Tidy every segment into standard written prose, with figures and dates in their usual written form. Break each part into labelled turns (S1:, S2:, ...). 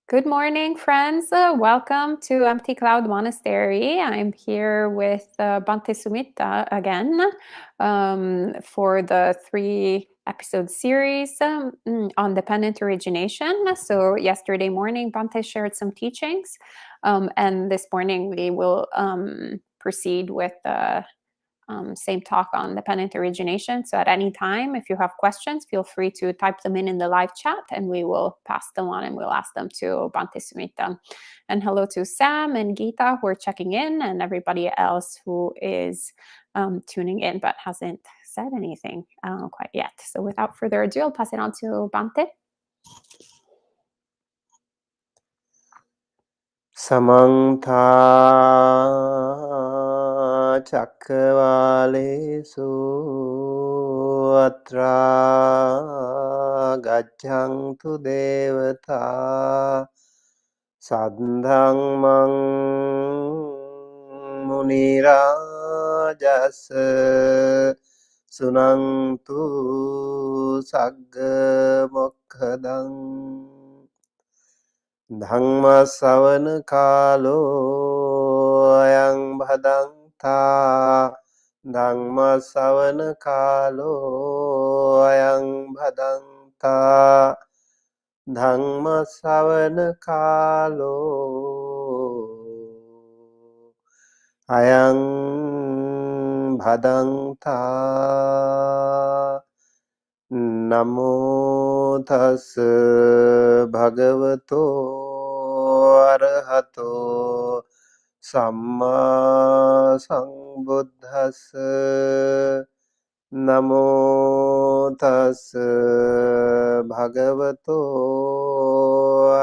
S1: Good morning, friends. Welcome to Empty Cloud Monastery. I'm here with Bhante Sumitta again for the 3-episode series on dependent origination. So yesterday morning, Bhante shared some teachings, and this morning we will proceed with the same talk on dependent origination. So at any time, if you have questions, feel free to type them in the live chat and we will pass them on and we'll ask them to Bhante Sumitta. And hello to Sam and Geeta who are checking in and everybody else who is tuning in but hasn't said anything quite yet. So without further ado, I'll pass it on to Bhante.
S2: Samantha Chakravalesu Atra Gachantu Devata Sadhang Mang Munirajas Sunantu Sagga Mokkadang Dhamma savana kalo ayang bhadanta Dhamma savana kalo ayang bhadanta Dhamma savana kalo ayang bhadanta Namo tassa bhagavato arahato samma sambuddhassa Namo tassa bhagavato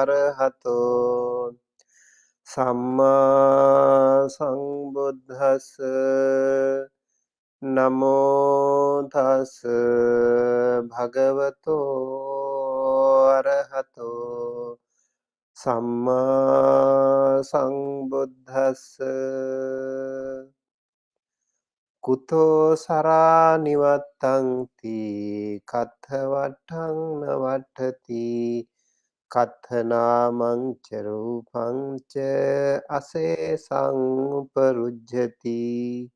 S2: arahato samma sambuddhassa Namo tassa bhagavato arahato samma sambuddhassa kuto sara nivattanti katthavattang navattati katthanaman ca rupang ca asesang uparujjati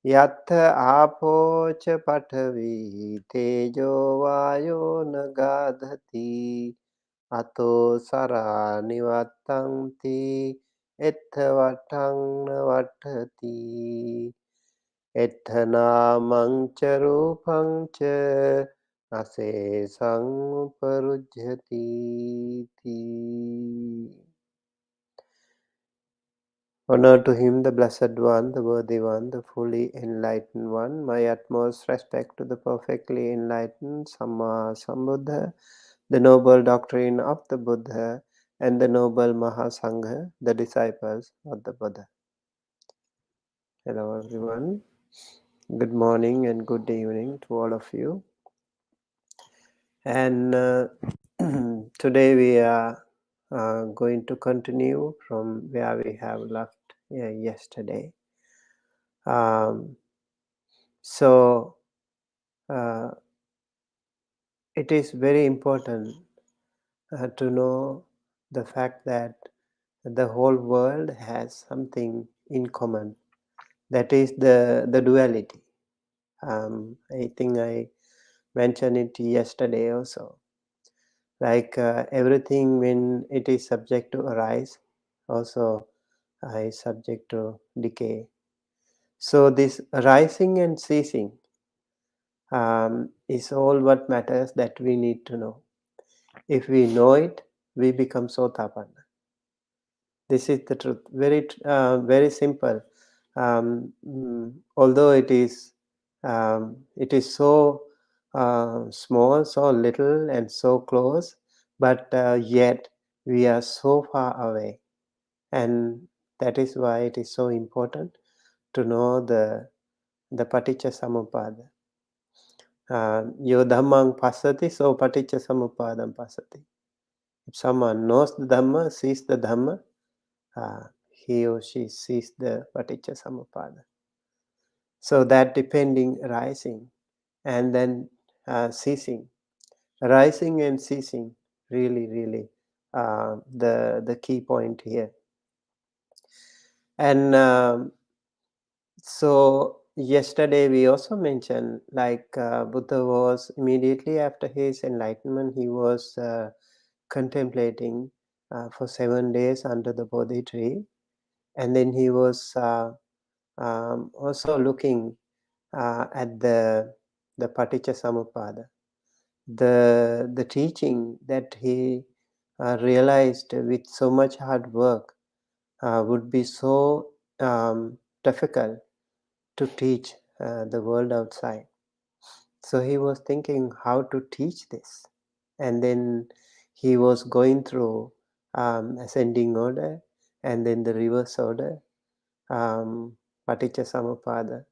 S2: Yattha apocha pathavi tejo vayo nagadhati ato sara nivattanti ettha vattang navattati ettha namang ca rupang ca asesang uparujjati. Honor to him, the Blessed One, the Worthy One, the fully enlightened One. My utmost respect to the perfectly enlightened Samma Sambuddha, the noble doctrine of the Buddha, and the noble Mahasangha, the disciples of the Buddha. Hello everyone. Good morning and good evening to all of you. And today we are going to continue from where we have left yesterday. So it is very important to know the fact that the whole world has something in common. That is the duality. I think I mentioned it yesterday also. Like everything, when it is subject to arise, also is subject to decay. So this arising and ceasing is all what matters that we need to know. If we know it, we become Sotapanna. This is the truth. Very, very simple. Although it is so small, so little, and so close, but yet we are so far away, and that is why it is so important to know the paticca samuppada. Yo dhammang passati, so paticca samuppadam passati. If someone knows the Dhamma, sees the Dhamma, he or she sees the paticca samuppada. So that depending arising and then ceasing. Arising and ceasing really the key point here. And so yesterday we also mentioned, like Buddha was immediately after his enlightenment, he was contemplating for 7 days under the Bodhi tree, and then he was also looking at the Paticca Samuppada, the teaching that he realized with so much hard work would be so difficult to teach the world outside. So he was thinking how to teach this, and then he was going through ascending order and then the reverse order, Paticca Samuppada,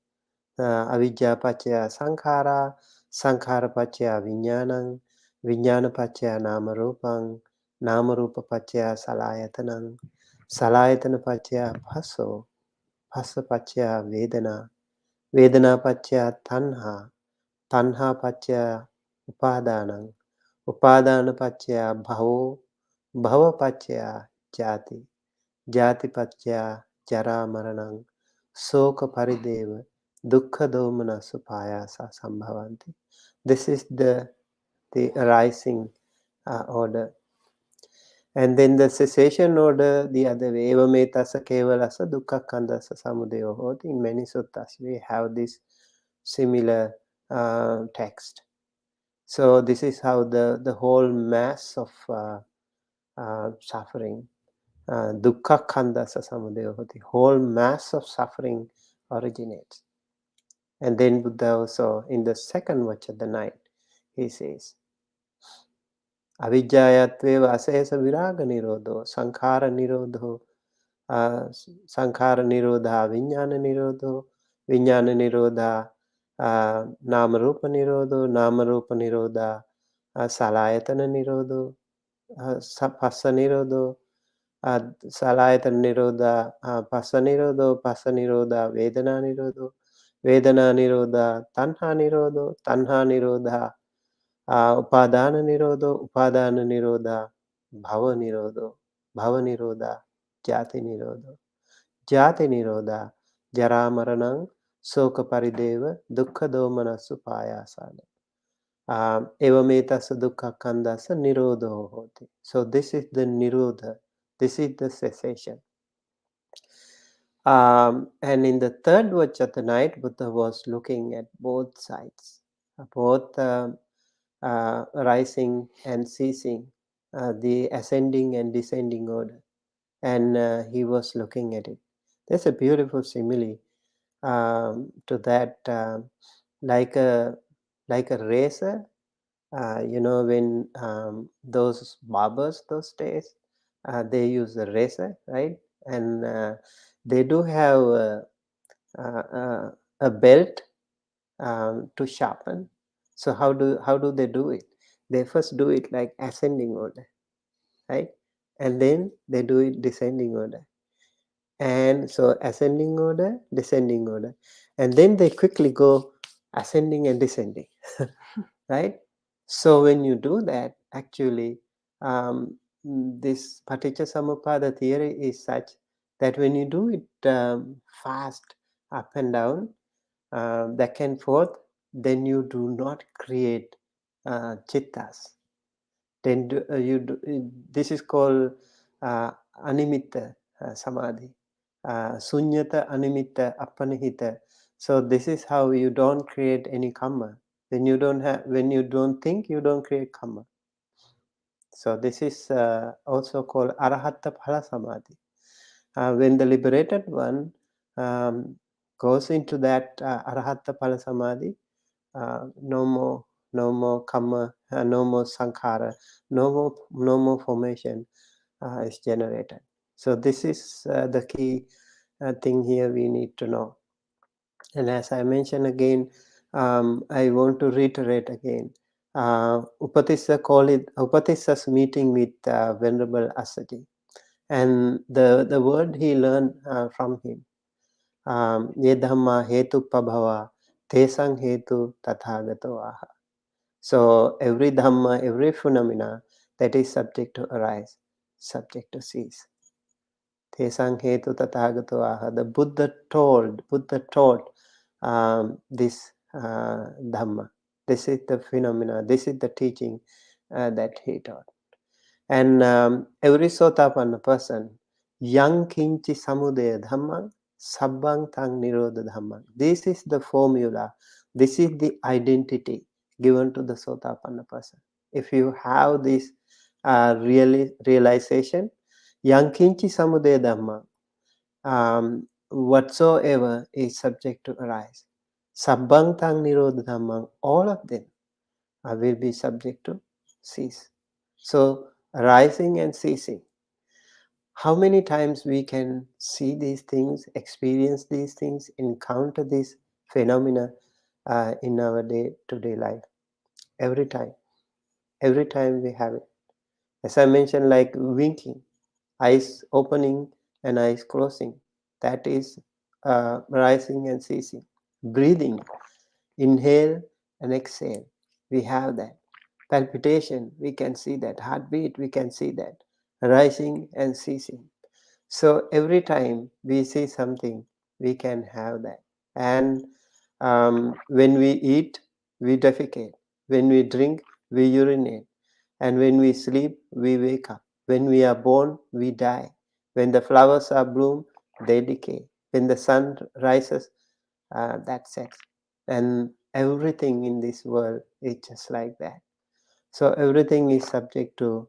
S2: avijja paccaya sankhara, sankhara paccaya vijnanam, vijnana paccaya nama rupam, nama rupa paccaya salayatanam, salayatana paccaya bhaso, bhasa paccaya vedana, vedana paccaya tanha, tanha paccaya upadanam, upadana paccaya bhavo, bhava paccaya jati, jati paccaya jara maranam, soka parideva, dukkha domana supayasa sambhavanti. This is the arising order. And then the cessation order, the other way, evametasa kevalasa dukkha kandasa samudayo hoti. In many suttas we have this similar text. So this is how the whole mass of suffering, dukkha kandasa samudayo hoti, whole mass of suffering originates. And then Buddha also, in the second watch of the night, he says, avijjayatveva asesa viraga nirodho, sankhara nirodho, sankhara nirodha, vijnana nirodho, vijnana nirodha, namarupa nirodho, namarupa nirodha, salayatana nirodho, phassa nirodho, salayatana nirodha, phassa nirodho, phassa nirodha, vedana nirodho, vedana nirodha, tanha nirodho, tanha nirodha, upadana nirodho, upadana nirodha, bhava nirodho, bhava nirodha, jati nirodho, jati nirodha, jara maranam, soka parideva, dukkha domana supayasana. Evametasa dukkha kandasa nirodho hoti. So this is the nirodha, this is the cessation. And in the third watch of the night, Buddha was looking at both sides, both rising and ceasing, the ascending and descending order, and he was looking at it. There's a beautiful simile to that, like a racer. When those barbers those days, they use a razor, right? And they do have a belt to sharpen. So how do they do it? They first do it like ascending order, right? And then they do it descending order. And so ascending order, descending order. And then they quickly go ascending and descending, right? So when you do that, actually, this Paticca Samuppada theory is such that when you do it fast, up and down, back and forth, then you do not create chittas. Then this is called animitta samadhi, sunyata animitta apanihita. So this is how you don't create any karma. When you don't think, you don't create karma. So this is also called Arahat Samadhi. When the liberated one goes into that Arahat Samadhi, no more karma, no more sankhara, no more formation is generated. So this is the key thing here we need to know. And as I mentioned again, I want to reiterate again. Upatissa call it Upatissa's meeting with Venerable Assaji, and the word he learned from him. Ye dhamma hetu pabhava tesang hetu tathagato aha. So every dhamma, every phenomena that is subject to arise, subject to cease. Tesang hetu tathagato aha. The Buddha taught this Dhamma. This is the phenomena. This is the teaching that he taught. And every Sotapanna person, yang kinchi samudaya dhammang, sabbang tang nirodha dhammang. This is the formula. This is the identity given to the Sotapanna person. If you have this realization, yang kinchi samudaya dhammang, whatsoever is subject to arise, sabbang tang nirodha dhammang, all of them will be subject to cease. So arising and ceasing. How many times we can see these things, experience these things, encounter these phenomena in our day-to-day life? Every time we have it. As I mentioned, like winking, eyes opening and eyes closing, that is rising and ceasing. Breathing, inhale and exhale, we have that. Palpitation, we can see that. Heartbeat, we can see that. Rising and ceasing. So every time we see something, we can have that. And when we eat, we defecate. When we drink, we urinate. And when we sleep, we wake up. When we are born, we die. When the flowers are bloom, they decay. When the sun rises, that sets. And everything in this world is just like that. So everything is subject to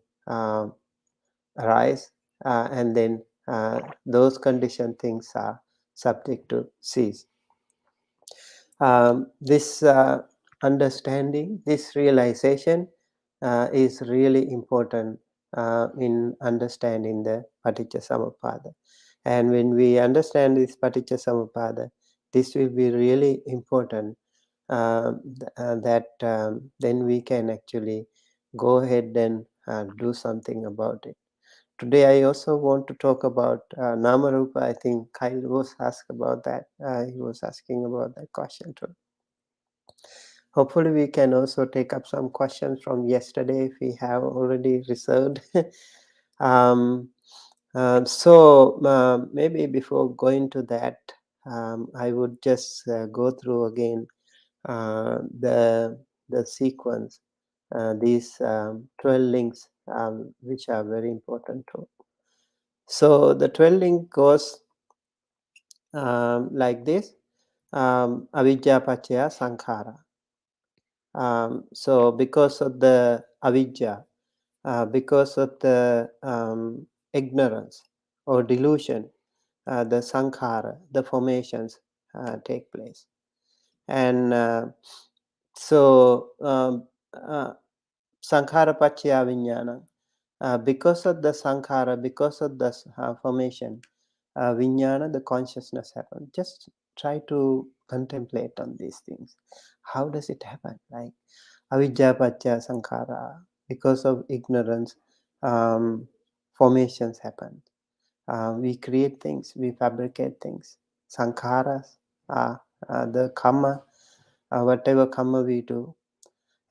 S2: arise, and then those conditioned things are subject to cease. This understanding, this realization is really important in understanding the Paticcasamuppada. And when we understand this Paticcasamuppada, this will be really important that then we can actually go ahead and do something about it. Today I also want to talk about Namarupa. I think Kyle was asked about that. He was asking about that question too. Hopefully we can also take up some questions from yesterday if we have already reserved. So maybe before going to that, I would just go through again the sequence, these 12 links, which are very important too. So the 12 link goes like this: avijja paccaya sankhara. So because of the avijja, because of the ignorance or delusion, the sankhara, the formations take place. And so sankhara paccaya vijnana. Because of the sankhara, because of the formation, vijnana, the consciousness happens. Just try to contemplate on these things. How does it happen? Like avijja paccaya sankhara. Because of ignorance, formations happen. We create things, we fabricate things. Sankharas, the karma, whatever karma we do.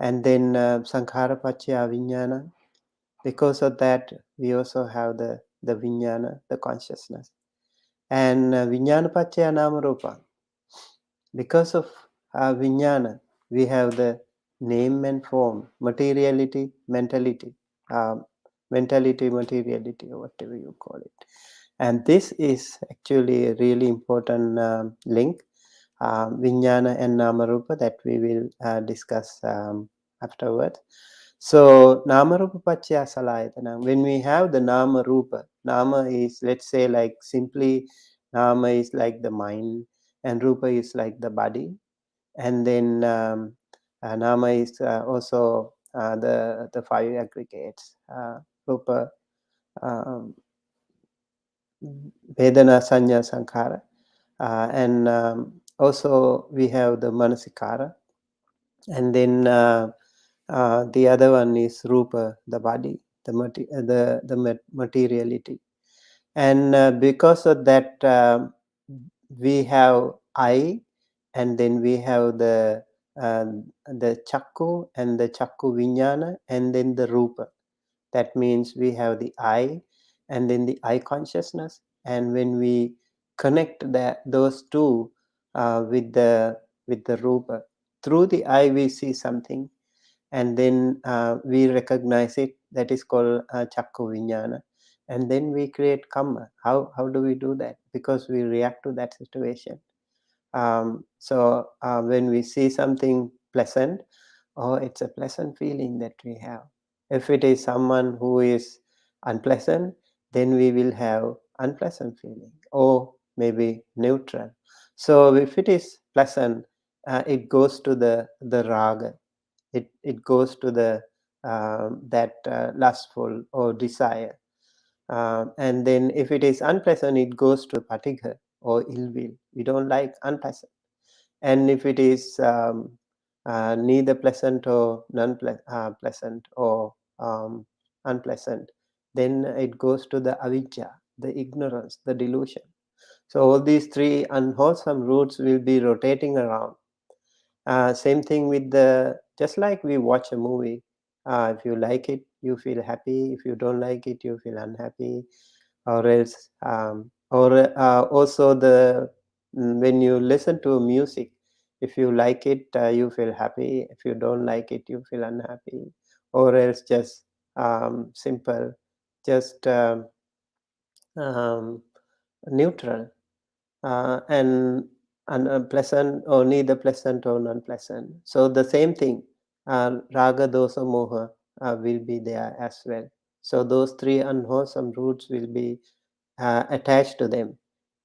S2: And then sankhara paccaya vijnana. Because of that, we also have the vijnana, the consciousness. And vijnana paccaya namarupa. Because of vijnana, we have the name and form, materiality, mentality, materiality, or whatever you call it. And this is actually a really important link, vijnana and namarupa, that we will discuss afterwards. So namarupa paccaya salayatana. When we have the namarupa, nama is, let's say, like simply, nama is like the mind, and rupa is like the body, and then nama is also the five aggregates, rupa, vedana, sanya, sankhara, and also we have the manasikara, and then the other one is rupa, the body, the materiality. And because of that, we have I, and then we have the chakku and the chakku vijnana, and then the rupa. That means we have the I, and then the eye consciousness. And when we connect those two with the rupa, through the eye we see something, and then we recognize it. That is called chakku viññāna. And then we create kamma. How do we do that? Because we react to that situation. So when we see something pleasant, oh, it's a pleasant feeling that we have. If it is someone who is unpleasant, then we will have unpleasant feeling, or maybe neutral. So if it is pleasant, it goes to the raga. It goes to the that lustful or desire. And then if it is unpleasant, it goes to patigha or ill will. We don't like unpleasant. And if it is neither pleasant or non-pleasant or unpleasant, then it goes to the avijja, the ignorance, the delusion. So all these three unwholesome roots will be rotating around. Same thing with just like we watch a movie. If you like it, you feel happy. If you don't like it, you feel unhappy. Or else, also when you listen to music, if you like it, you feel happy. If you don't like it, you feel unhappy. Or else just simple, just neutral. And pleasant or neither pleasant or non-pleasant. So the same thing, raga, dosa, moha will be there as well. So those three unwholesome roots will be attached to them.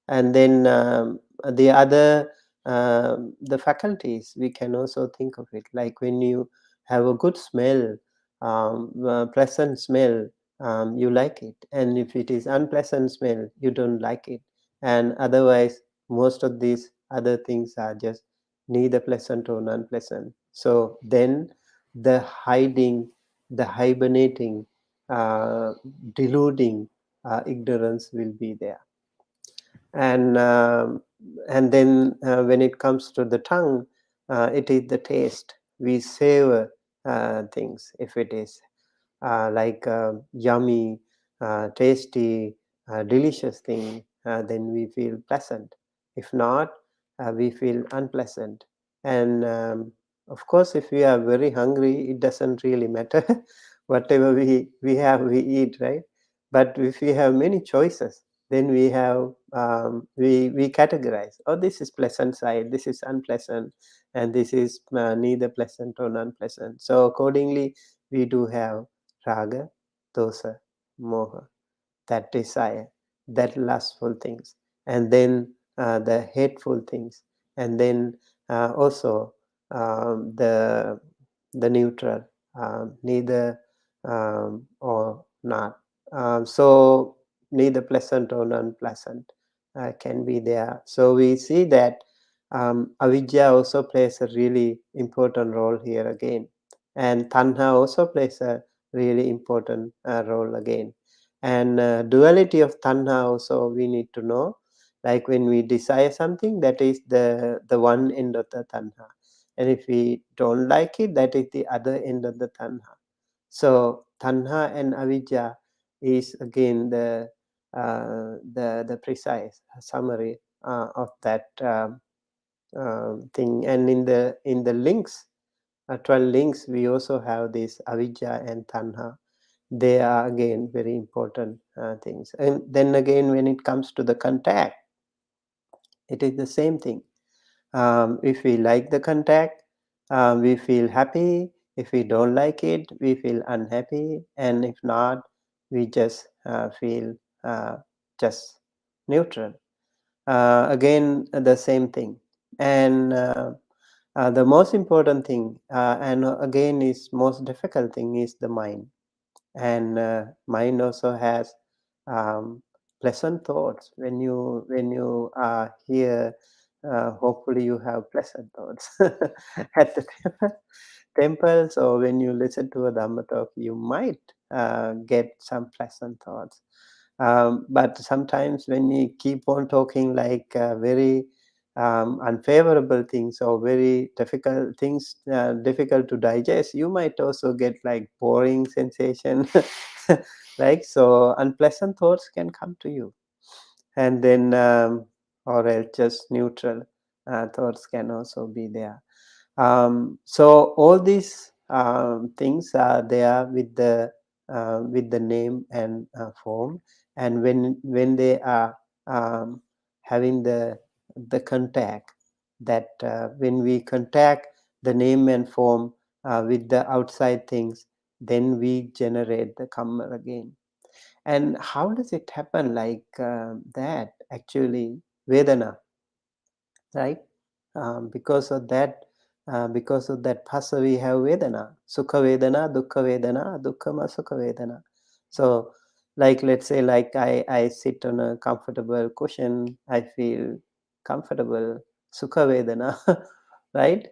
S2: And then the other the faculties, we can also think of it like when you have a good smell, pleasant smell, you like it. And if it is unpleasant smell, you don't like it. And otherwise, most of these other things are just neither pleasant or non-pleasant. So then the hiding, the hibernating, deluding ignorance will be there. And then when it comes to the tongue, it is the taste. We savor things. If it is like yummy, tasty, delicious thing, then we feel pleasant. If not, we feel unpleasant. And of course, if we are very hungry, it doesn't really matter. Whatever we have, we eat, right? But if we have many choices, then we have we categorize. Oh, this is pleasant side, this is unpleasant, and this is neither pleasant or non-pleasant. So accordingly, we do have raga, dosa, moha, that desire, that lustful things, and then the hateful things, and then also the neutral, neither or not. So neither pleasant or non-pleasant can be there. So we see that avidya also plays a really important role here again, and tanha also plays a really important role again. And duality of tanha also we need to know. Like when we desire something, that is the one end of the tanha, and if we don't like it, that is the other end of the tanha. So tanha and avidya is again the precise summary of that thing. And in the links, 12 links, we also have this avidya and tanha. They are again very important things. And then again, when it comes to the contact, it is the same thing. If we like the contact, we feel happy. If we don't like it, we feel unhappy. And if not, we just feel just neutral. Again, the same thing. And the most important thing, and again is most difficult thing, is the mind. And mind also has pleasant thoughts. When you are here, hopefully you have pleasant thoughts at the temples, or when you listen to a Dhamma talk, you might get some pleasant thoughts. But sometimes when you keep on talking like very unfavorable things or very difficult things, difficult to digest, you might also get like boring sensation. Right? So unpleasant thoughts can come to you, and then or else just neutral thoughts can also be there. So all these things are there with the name and form, and when they are having the contact, that when we contact the name and form with the outside things, then we generate the karma again. And how does it happen like that? Actually, Vedana, right? Because of that phasa, we have Vedana, Sukha Vedana, Dukkha Vedana, Dukkhama Sukha Vedana. So, like let's say, like I sit on a comfortable cushion, I feel comfortable, Sukha Vedana, right?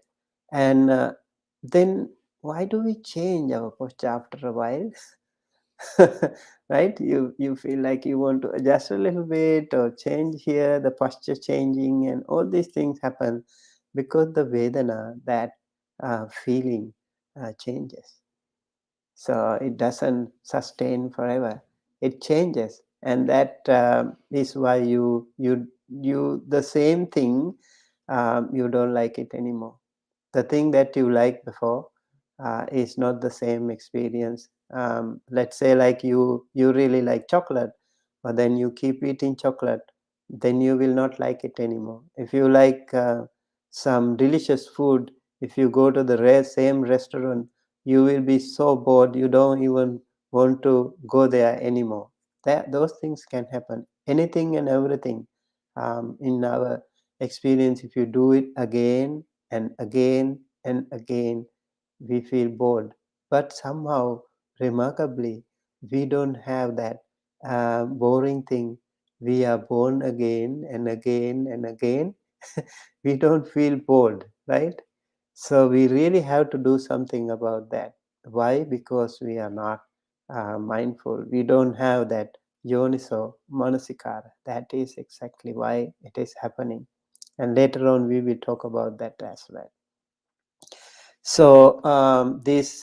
S2: And then why do we change our posture after a while? Right, you feel like you want to adjust a little bit or change here, the posture changing, and all these things happen because the vedana, that feeling changes. So it doesn't sustain forever, it changes, and that is why you the same thing, you don't like it anymore. The thing that you liked before is not the same experience. Let's say like you really like chocolate, but then you keep eating chocolate, then you will not like it anymore. If you like some delicious food, if you go to the same restaurant, you will be so bored you don't even want to go there anymore. Those things can happen, anything and everything in our experience. If you do it again and again and again, we feel bored. But somehow, remarkably, we don't have that boring thing. We are born again and again and again. We don't feel bored, right? So we really have to do something about that. Why? Because we are not mindful. We don't have that yoniso manasikara. That is exactly why it is happening. And later on, we will talk about that as well. So this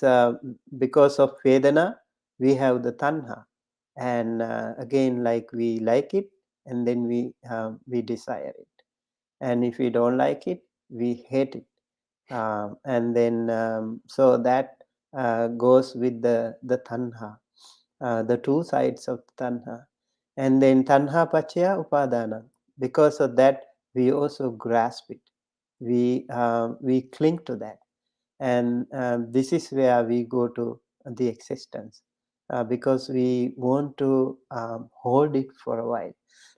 S2: because of Vedana, we have the tanha, and again, like we like it, and then we desire it, and if we don't like it, we hate it, and then so that goes with the tanha, the two sides of tanha, and then tanha pachaya upadana. Because of that, we also grasp it. We cling to that, and this is where we go to the existence, because we want to hold it for a while.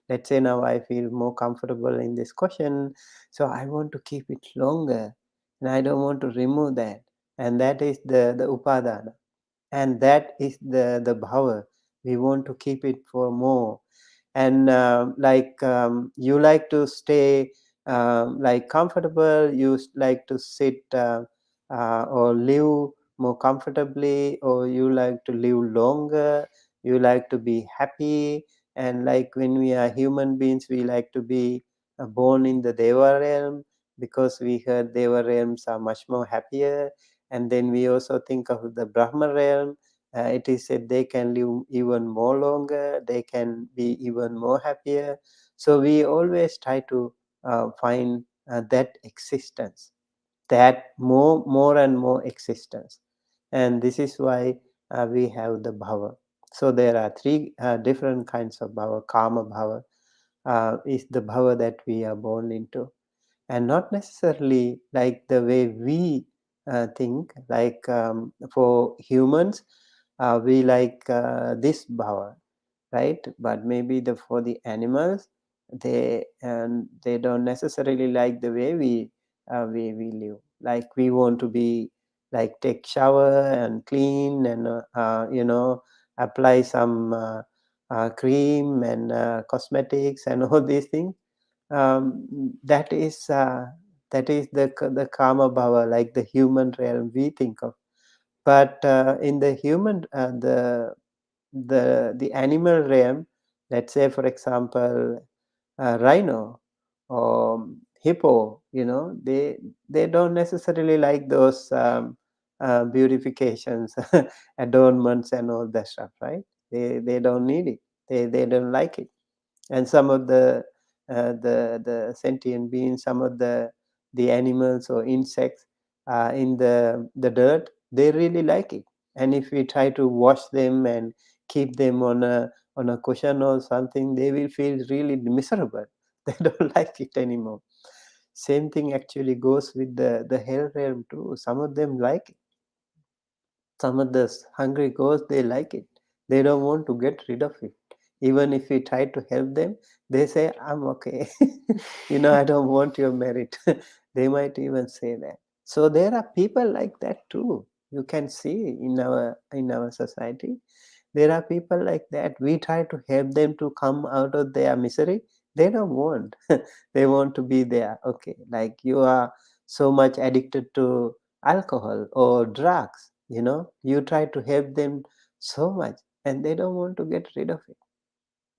S2: Let's say now I feel more comfortable in this cushion, so I want to keep it longer, and I don't want to remove that, and that is the upadana, and that is the bhava. We want to keep it for more, and you like to stay like comfortable, you like to sit or live more comfortably, or you like to live longer, you like to be happy. And like when we are human beings, we like to be born in the deva realm, because we heard deva realms are much more happier. And then we also think of the brahma realm. It is said they can live even more longer, they can be even more happier. So we always try to find that existence, that more and more existence. And this is why we have the bhava. So there are three different kinds of bhava. Kama bhava is the bhava that we are born into, and not necessarily like the way we think. Like for humans, we like this bhava, right? But maybe for the animals, they don't necessarily like the way we live. Like we want to be like take shower and clean, and apply some cream and cosmetics and all these things. That is the kama bhava, like the human realm we think of. But in the human the animal realm, let's say for example rhino or hippo, they don't necessarily like those beautifications, adornments, and all that stuff, right? They don't need it. They don't like it. And some of the sentient beings, some of the animals or insects in the dirt, they really like it. And if we try to wash them and keep them on a cushion or something, they will feel really miserable. They don't like it anymore. Same thing actually goes with the hell realm too. Some of them like it. Some of the hungry ghosts, they like it. They don't want to get rid of it. Even if we try to help them, they say, I'm okay. I don't want your merit. They might even say that. So there are people like that too. You can see in our society. There are people like that. We try to help them to come out of their misery. They don't want. They want to be there. Okay, like you are so much addicted to alcohol or drugs. You try to help them so much, and they don't want to get rid of it.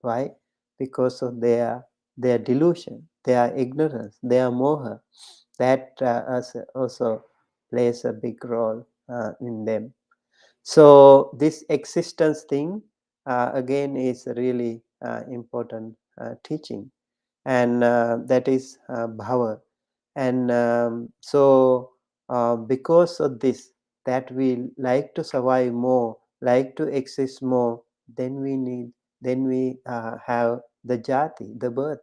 S2: Why? Because of their delusion, their ignorance, their moha. That also plays a big role in them. So this existence thing again is a really important teaching, and that is bhava. And because of this, that we like to survive more, like to exist more, then we have the jati, the birth.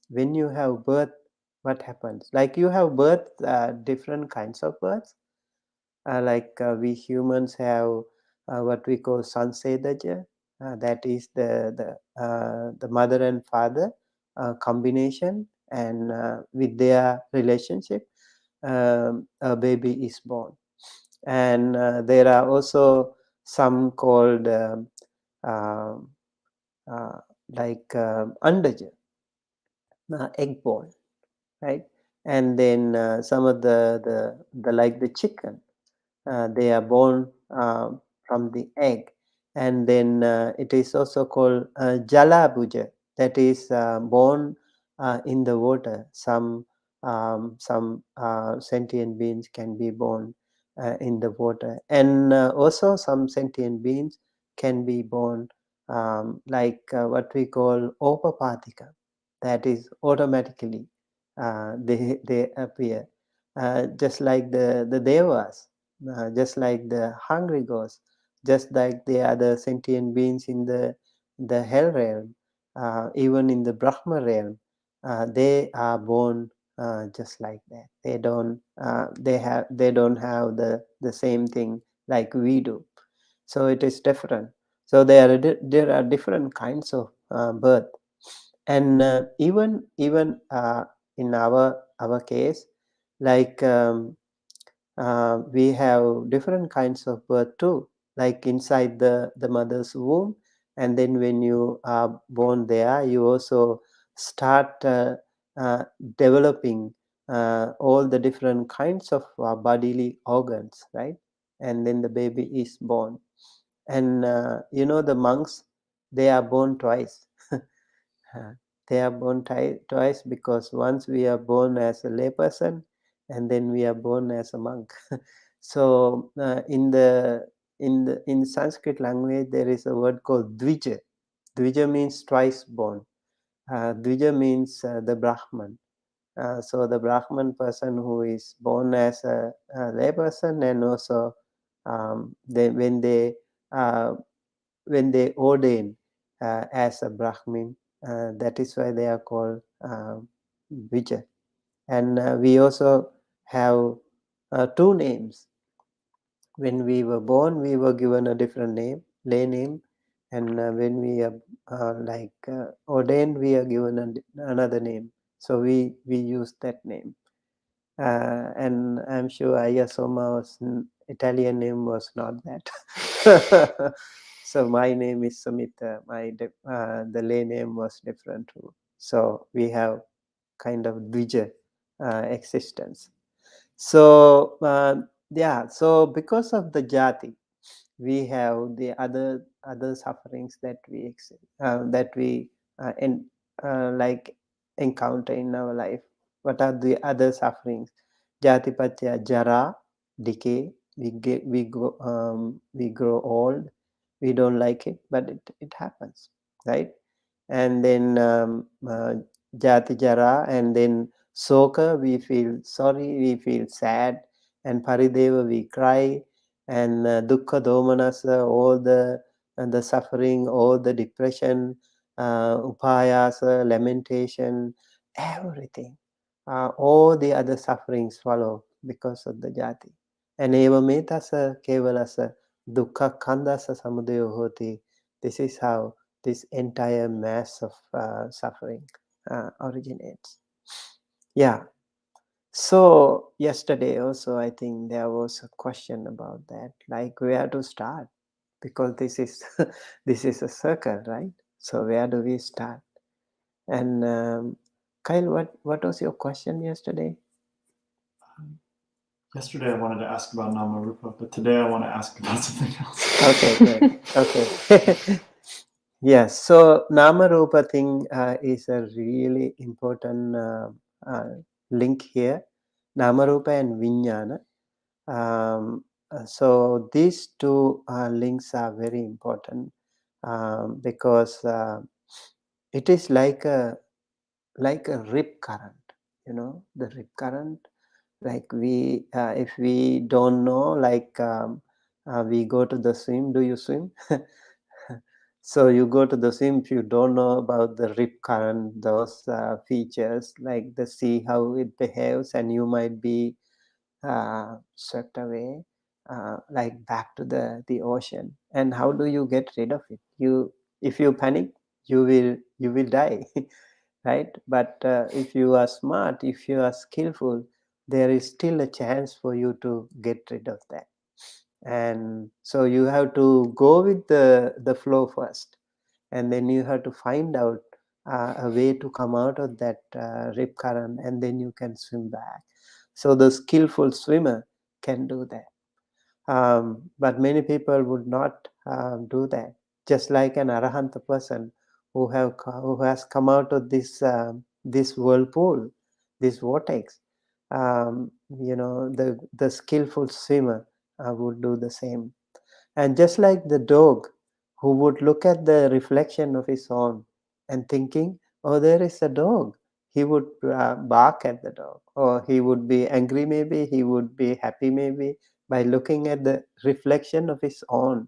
S2: When you have birth, what happens? Like you have birth, different kinds of births. Like we humans have what we call sansedaja, that is the mother and father combination, and with their relationship, a baby is born. And there are also some called um, uh, like andaja, egg born, right? And then some of the like the chicken, they are born from the egg. And then it is also called jalabuja, that is born in the water. Some sentient beings can be born in the water, and also some sentient beings can be born like what we call opapathika, that is automatically they appear, just like the devas, just like the hungry ghosts, just like the other sentient beings in the hell realm, even in the Brahma realm, they are born just like that. They don't have the same thing like we do. So it is different. So there are different kinds of birth, and even in our case, like. We have different kinds of birth too, like inside the mother's womb. And then when you are born there, you also start uh, developing all the different kinds of bodily organs, right? And then the baby is born. And the monks, they are born twice. Uh, they are born twice, because once we are born as a layperson, and then we are born as a monk. So in Sanskrit language, there is a word called dvija. Dvija means twice born. Dvija means the Brahman. So the Brahman person who is born as a layperson, and also when uh, they ordain as a Brahmin, that is why they are called Vijay. And we also have two names. When we were born, we were given a different name, lay name, and when we are ordained, we are given another name. So we use that name. And I'm sure Ayasoma's Italian name was not that. So my name is Sumitta. The lay name was different too. So we have kind of Dvija existence. So yeah, so because of the jati, we have the other sufferings that we like encounter in our life. What are the other sufferings? Jatipatya, jara, decay, we grow old, we don't like it, but it happens, right? And then jati jara, and then soka, we feel sorry, we feel sad, and parideva, we cry, and dukkha domanasa, all the suffering, all the depression, upayasa, lamentation, everything, all the other sufferings follow because of the jati. And eva metasa kevalasa dukkha kandasa samudayo hoti. This is how this entire mass of suffering originates. Yeah. So yesterday also, I think there was a question about that, like where to start, because this is this is a circle, right? So where do we start? And Kyle, what was your question yesterday?
S3: Yesterday I wanted to ask about Nama Rupa, but today I want to ask about something else.
S2: Okay, good. Okay. Yes, so Nama Rupa thing is a really important link here. Nama Rupa and Vijnana. So these two links are very important because it is like a rip current, the rip current. Like if we don't know, like we go to the swim. Do you swim? So you go to the swim, if you don't know about the rip current, those features, like the sea, how it behaves, and you might be swept away, like back to the ocean. And how do you get rid of it? If you panic, you will die. Right? But if you are smart, if you are skillful, there is still a chance for you to get rid of that. And so you have to go with the flow first, and then you have to find out a way to come out of that rip current, and then you can swim back. So the skillful swimmer can do that. But many people would not do that. Just like an arahanta person who has come out of this whirlpool, this vortex. The skillful swimmer would do the same. And just like the dog who would look at the reflection of his own and thinking, oh, there is a dog, he would bark at the dog, or he would be angry, maybe he would be happy, maybe by looking at the reflection of his own.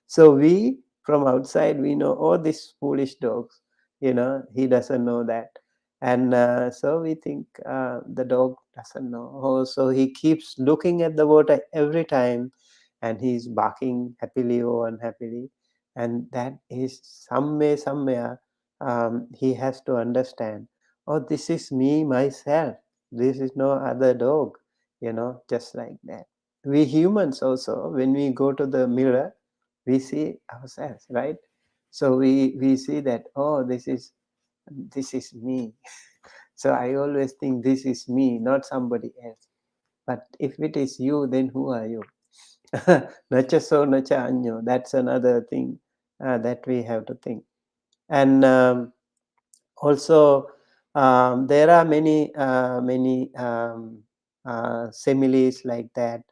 S2: So we from outside, we know, oh, this foolish dogs, he doesn't know that. And so we think the dog doesn't know. Oh, so he keeps looking at the water every time, and he's barking happily or unhappily. And that is somewhere he has to understand, oh, this is me, myself. This is no other dog, just like that. We humans also, when we go to the mirror, we see ourselves, right? So we see that, oh, this is me. So I always think this is me, not somebody else. But if it is you, then who are you? Nacha so, nacha anyo. That's another thing that we have to think. And also, there are many similes like that.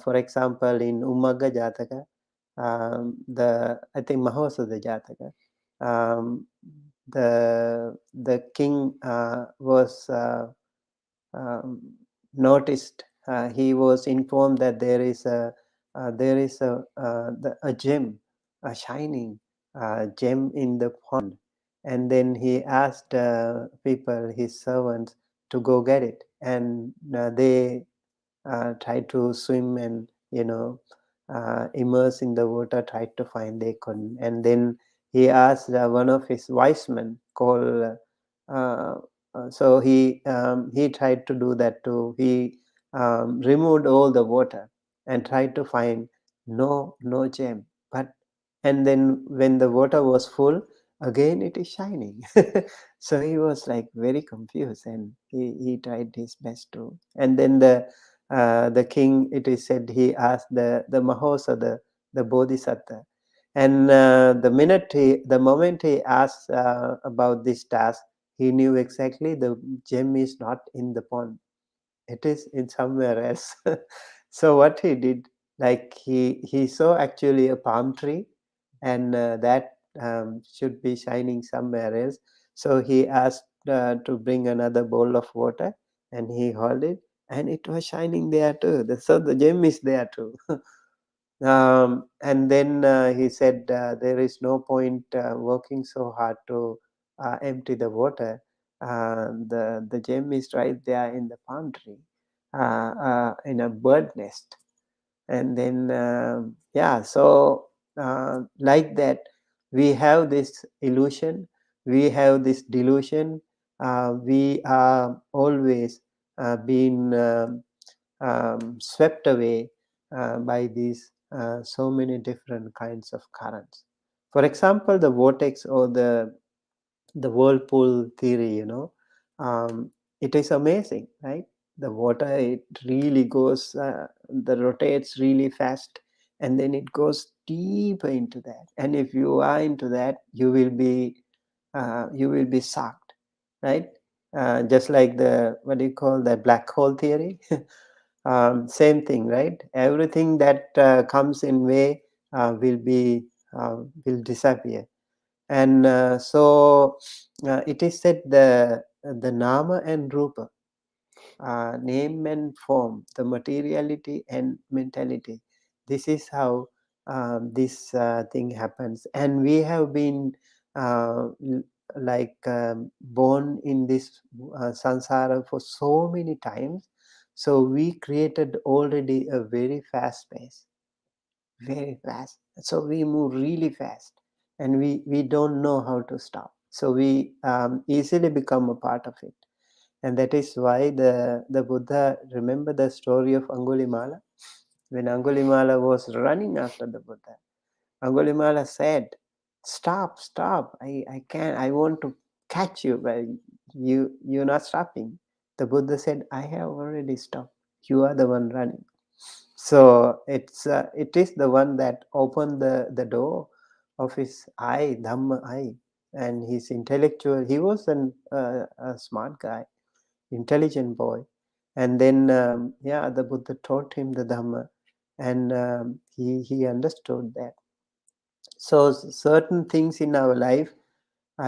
S2: For example, in Umaga Jataka, I think Mahosada Jataka, the king was noticed. He was informed that there is a gem, a shining gem in the pond, and then he asked people, his servants, to go get it, and they tried to swim and immerse in the water, tried to find, they couldn't. And then he asked one of his wise men called so he tried to do that too. He removed all the water and tried to find no gem. And then when the water was full, again it is shining. So he was like very confused, and he tried his best to. And then the king, it is said, he asked the Mahosa, the Bodhisattva. And the moment he asked about this task, he knew exactly the gem is not in the pond. It is in somewhere else. So what he did, like he saw actually a palm tree, and that should be shining somewhere else. So he asked to bring another bowl of water, and he held it, and it was shining there too. So the gem is there too. And then he said, there is no point working so hard to empty the water. The gem is right there in the palm tree, in a bird nest. And then so like that, we have this illusion, we have this delusion, we are always being swept away by these so many different kinds of currents. For example, the vortex or the whirlpool theory, it is amazing, right? The water, it really goes, the rotates really fast, and then it goes deeper into that. And if you are into that, you will be sucked, right? Just like the, what do you call that, black hole theory. Same thing, right? Everything that comes in way will disappear. And so it is said the nama and rupa, name and form, the materiality and mentality. This is how this thing happens, and we have been born in this samsara for so many times. So we created already a very fast pace, very fast. So we move really fast, and we don't know how to stop. So we easily become a part of it. And that is why the Buddha, remember the story of Angulimala? When Angulimala was running after the Buddha, Angulimala said, stop, I can't, I want to catch you, but you're not stopping. The Buddha said, I have already stopped. You are the one running. So it is the one that opened the door of his eye, Dhamma eye, and his intellectual. He was a smart guy, intelligent boy, and then the Buddha taught him the Dhamma, and he understood that. So certain things in our life,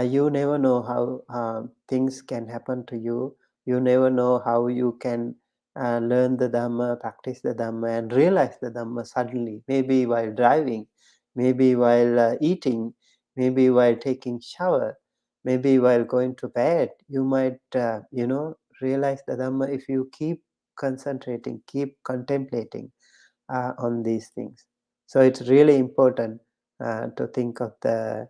S2: you never know how things can happen to you. You never know how you can learn the Dhamma, practice the Dhamma, and realize the Dhamma suddenly. Maybe while driving, maybe while eating, maybe while taking shower, maybe while going to bed. You might, realize the Dhamma if you keep concentrating, keep contemplating on these things. So it's really important to think of the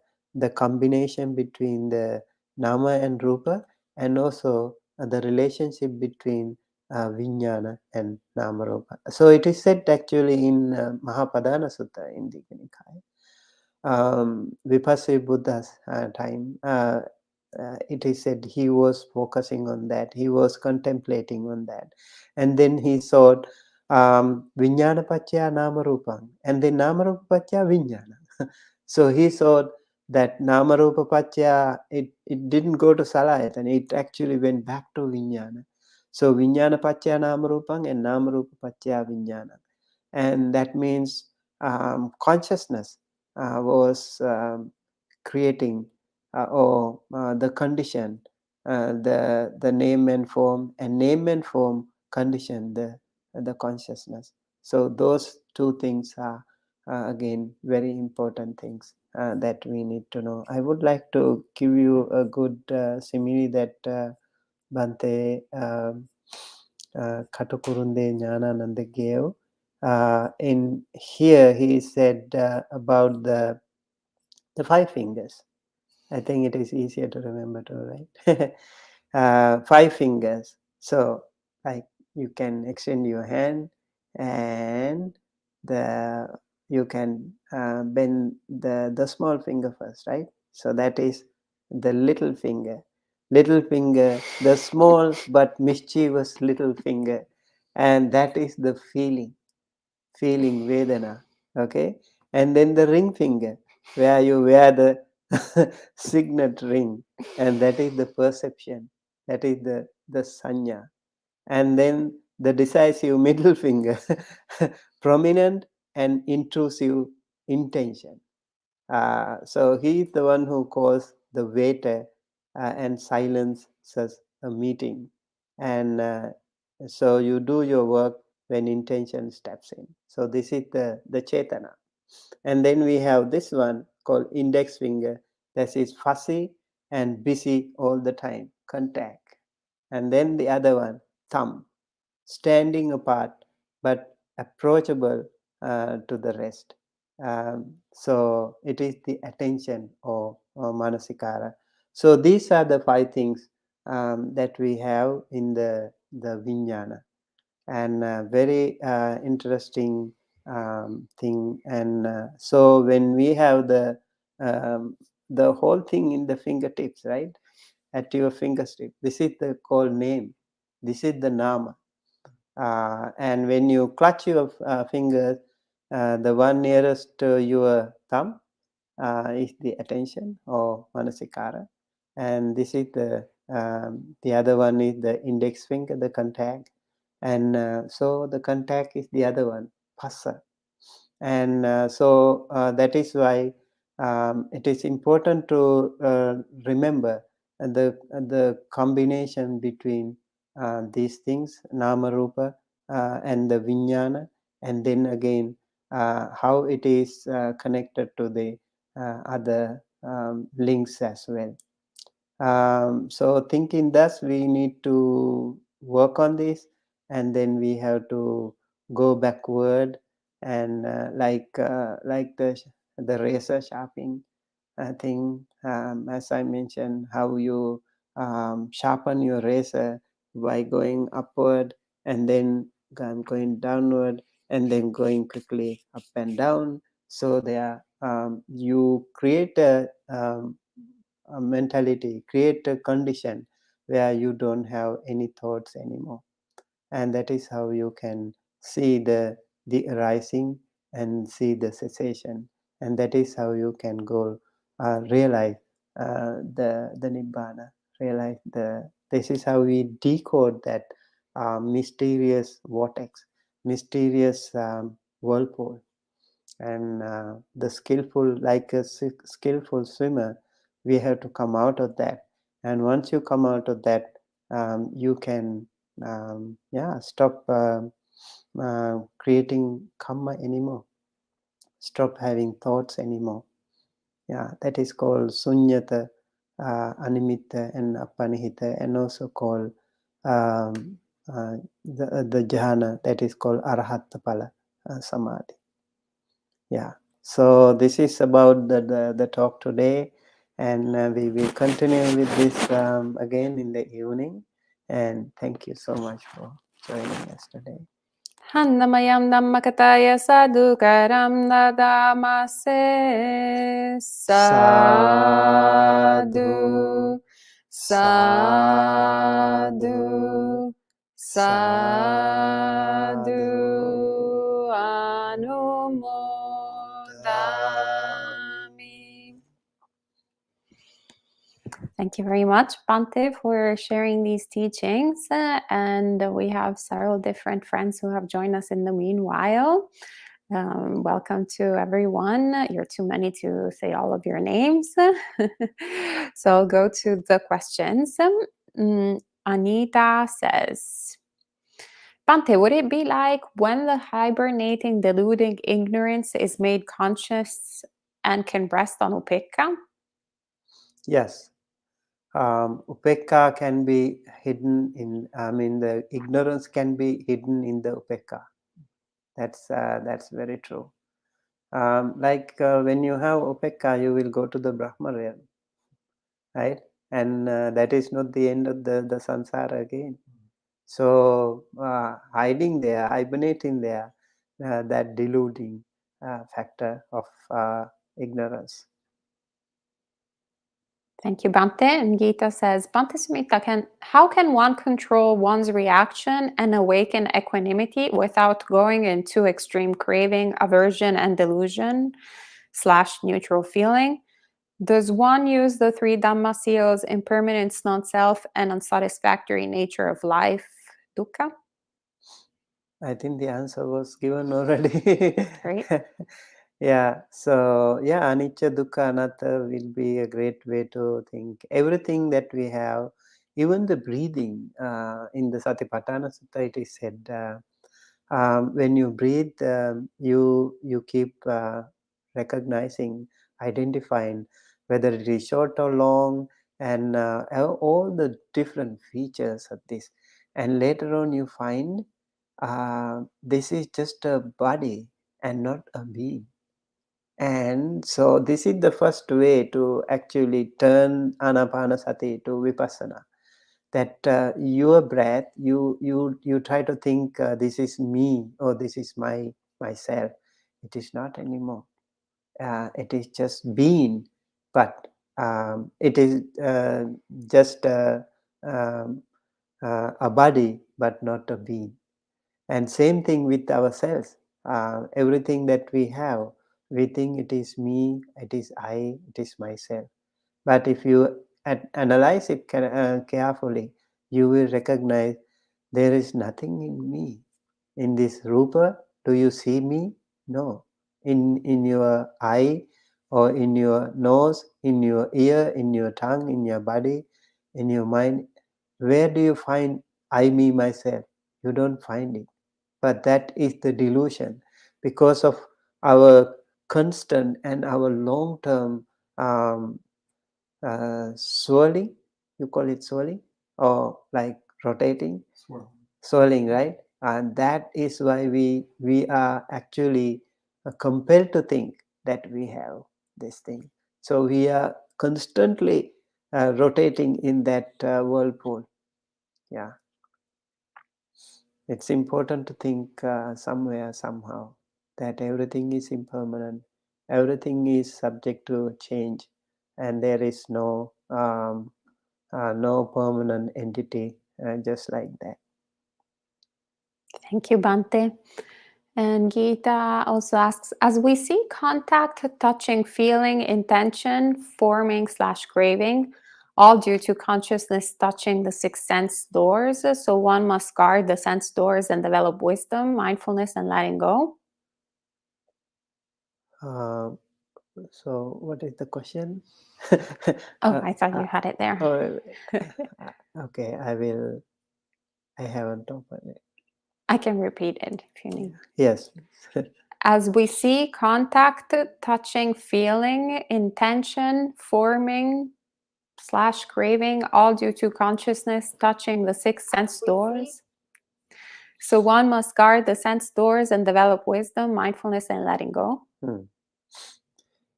S2: combination between the nama and rupa, and also the relationship between vijnana and nama rupa. So it is said actually in Mahapadana Sutta in the Nikaya, Vipassana Buddha's time. It is said he was focusing on that, he was contemplating on that, and then he saw vijnana pacchaya nama rupam, and then nama rupa pacchaya vijnana. So he saw that nama rupa pacchaya, it didn't go to salayatana, it actually went back to vijnana. So vijnana pacchaya nama rupam and nama rupa pacchaya vijnana, and that means consciousness was creating or the condition, the name and form, and name and form condition the consciousness. So those two things are again very important things that we need to know. I would like to give you a good simile that Bhante Katakurunde Jnanananda gave. In here he said about the five fingers. I think it is easier to remember too, right? 5 fingers. So like you can extend your hand, and you can bend the small finger first, right? So that is the little finger. Little finger, the small but mischievous little finger, and that is the feeling Vedana. Okay, and then the ring finger, where you wear the signet ring, and that is the perception, that is the sanya. And then the decisive middle finger, prominent and intrusive intention. So he is the one who calls the waiter and silences a meeting. And so you do your work when intention steps in. So this is the Chetana. And then we have this one called index finger, that is fussy and busy all the time, contact. And then the other one, thumb, standing apart but approachable to the rest. So it is the attention or manasikara. So these are the 5 things that we have in the vijnana, and very interesting thing. And so when we have the whole thing in the fingertips, right, at your fingertip, this is the called name, this is the nama. And when you clutch your fingers, the one nearest to your thumb is the attention or manasikara, and this is the other one is the index finger, the contact, and so the contact is the other one, phassa. And so that is why it is important to remember the combination between these things, nama rupa and the vijnana, and then again how it is connected to the other links as well. So thinking thus, we need to work on this, and then we have to go backward, and like the razor sharpening thing, as I mentioned, how you sharpen your razor by going upward and then going downward and then going quickly up and down. So there you create a mentality, create a condition where you don't have any thoughts anymore, and that is how you can see the arising and see the cessation, and that is how you can go realize the nibbana, realize this is how we decode that mysterious vortex, mysterious whirlpool. And the skillful, like a skillful swimmer, we have to come out of that. And once you come out of that, you can stop creating karma anymore, stop having thoughts anymore. That is called sunyata, animitta and apanihita, and also called the jhana, that is called Arahat Samadhi. So this is about the talk today, and we will continue with this again in the evening. And thank you so much for joining us today.
S1: Hannamayam Dhammakataya Sadhukaram Dadamase Sadhu Sadhu Sadhu Anumodami. Thank you very much, Bhante, for sharing these teachings. And we have several different friends who have joined us in the meanwhile. Welcome to everyone. You're too many to say all of your names. So I'll go to the questions. Anita says, Bhante, would it be like when the hibernating, deluding ignorance is made conscious and can rest on upekkha?
S2: Yes. Upekkha can be hidden in, the ignorance can be hidden in the upekkha. That's very true. When you have upekkha, you will go to the Brahma realm, right? And that is not the end of the samsara again. So hiding there, hibernating there, that deluding factor of ignorance.
S1: Thank you, Bhante. And Gita says, Bhante Sumitta, how can one control one's reaction and awaken equanimity without going into extreme craving, aversion, and delusion / neutral feeling? Does one use the 3 Dhamma seals, impermanence, non-self, and unsatisfactory nature of life, dukkha?
S2: I think the answer was given already.
S1: Great.
S2: Yeah, so yeah, anicca dukkha anatta will be a great way to think. Everything that we have, even the breathing, in the Satipatthana Sutta it is said, when you breathe, you keep recognizing, identifying whether it is short or long, and all the different features of this. And later on you find this is just a body and not a being. And so this is the first way to actually turn anapanasati to vipassana. That your breath, you try to think this is me or this is myself. It is not anymore. It is just being, but it is just a body, but not a being. And same thing with ourselves. Everything that we have, we think it is me, it is I, it is myself. But if you analyze it carefully, you will recognize there is nothing in me. In this rupa, do you see me? No. In your eye, or in your nose, in your ear, in your tongue, in your body, in your mind, where do you find I, me, myself? You don't find it. But that is the delusion, because of our constant and our long-term swirling. You call it swirling, or like rotating, swirling, right? And that is why we are actually compelled to think that we have this thing. So we are constantly rotating in that whirlpool. Yeah, it's important to think somewhere, somehow, that everything is impermanent, everything is subject to change, and there is no permanent entity, just like that.
S1: Thank you, Bhante. And Gita also asks, as we see contact, touching, feeling, intention, forming / craving, all due to consciousness touching the six sense doors, so one must guard the sense doors and develop wisdom, mindfulness, and letting go.
S2: So what is the question?
S1: Oh, I thought you had it there.
S2: Okay, I haven't opened it.
S1: I can repeat it if you need.
S2: Yes.
S1: As we see contact, touching, feeling, intention, forming / craving, all due to consciousness touching the six sense doors. So one must guard the sense doors and develop wisdom, mindfulness, and letting go.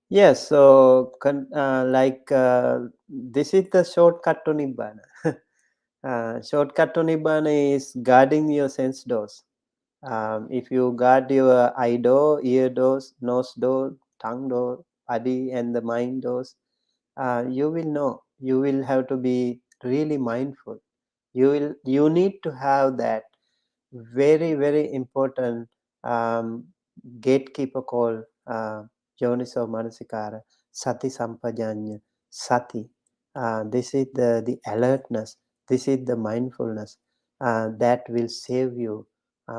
S2: Yes, so this is the shortcut to Nibbana. Shortcut to Nibbana is guarding your sense doors. If you guard your eye door, ear doors, nose door, tongue door, body, and the mind doors, you will know. You will have to be really mindful. You need to have that very, very important gatekeeper called Yoniso Manasikara, Sati Sampajanya, Sati. This is the alertness, this is the mindfulness that will save you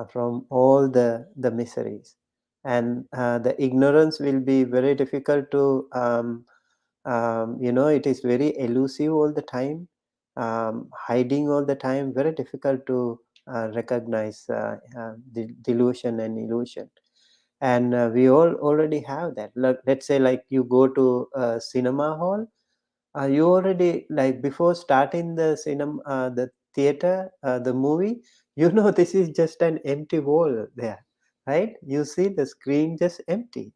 S2: from all the miseries. And the ignorance will be very difficult to, it is very elusive all the time, hiding all the time, very difficult to recognize the delusion and illusion. And we all already have that. Let's say, like, you go to a cinema hall, you already, like, before starting the cinema, the theater, the movie, this is just an empty wall there, right? You see the screen just empty.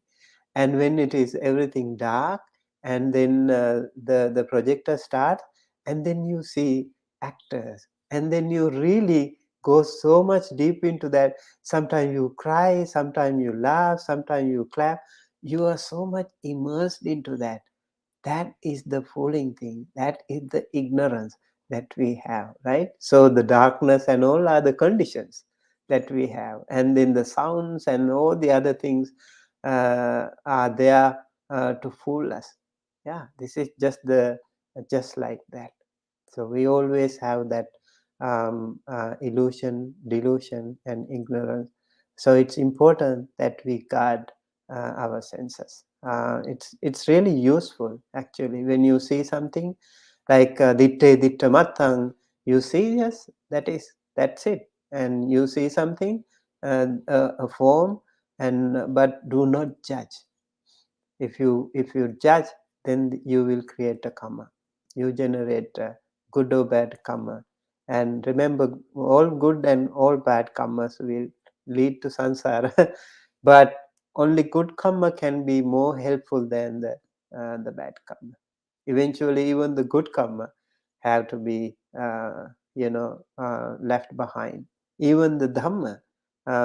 S2: And when it is everything dark, and then the projector starts, and then you see actors, and then you really go so much deep into that. Sometimes you cry, sometimes you laugh, sometimes you clap. You are so much immersed into that. That is the fooling thing, that is the ignorance that we have, right? So the darkness and all are the conditions that we have, and then the sounds and all the other things are there to fool us. Yeah, this is just like that. So we always have that illusion, delusion, and ignorance. So it's important that we guard our senses. It's really useful actually when you see something like ditte ditta matang. You see, yes, that's it, and you see something, a form, and but do not judge. If you judge, then you will create a karma. You generate good or bad karma. And remember, all good and all bad karmas will lead to samsara. But only good karma can be more helpful than the bad karma. Eventually, even the good karma have to be left behind. Even the dhamma,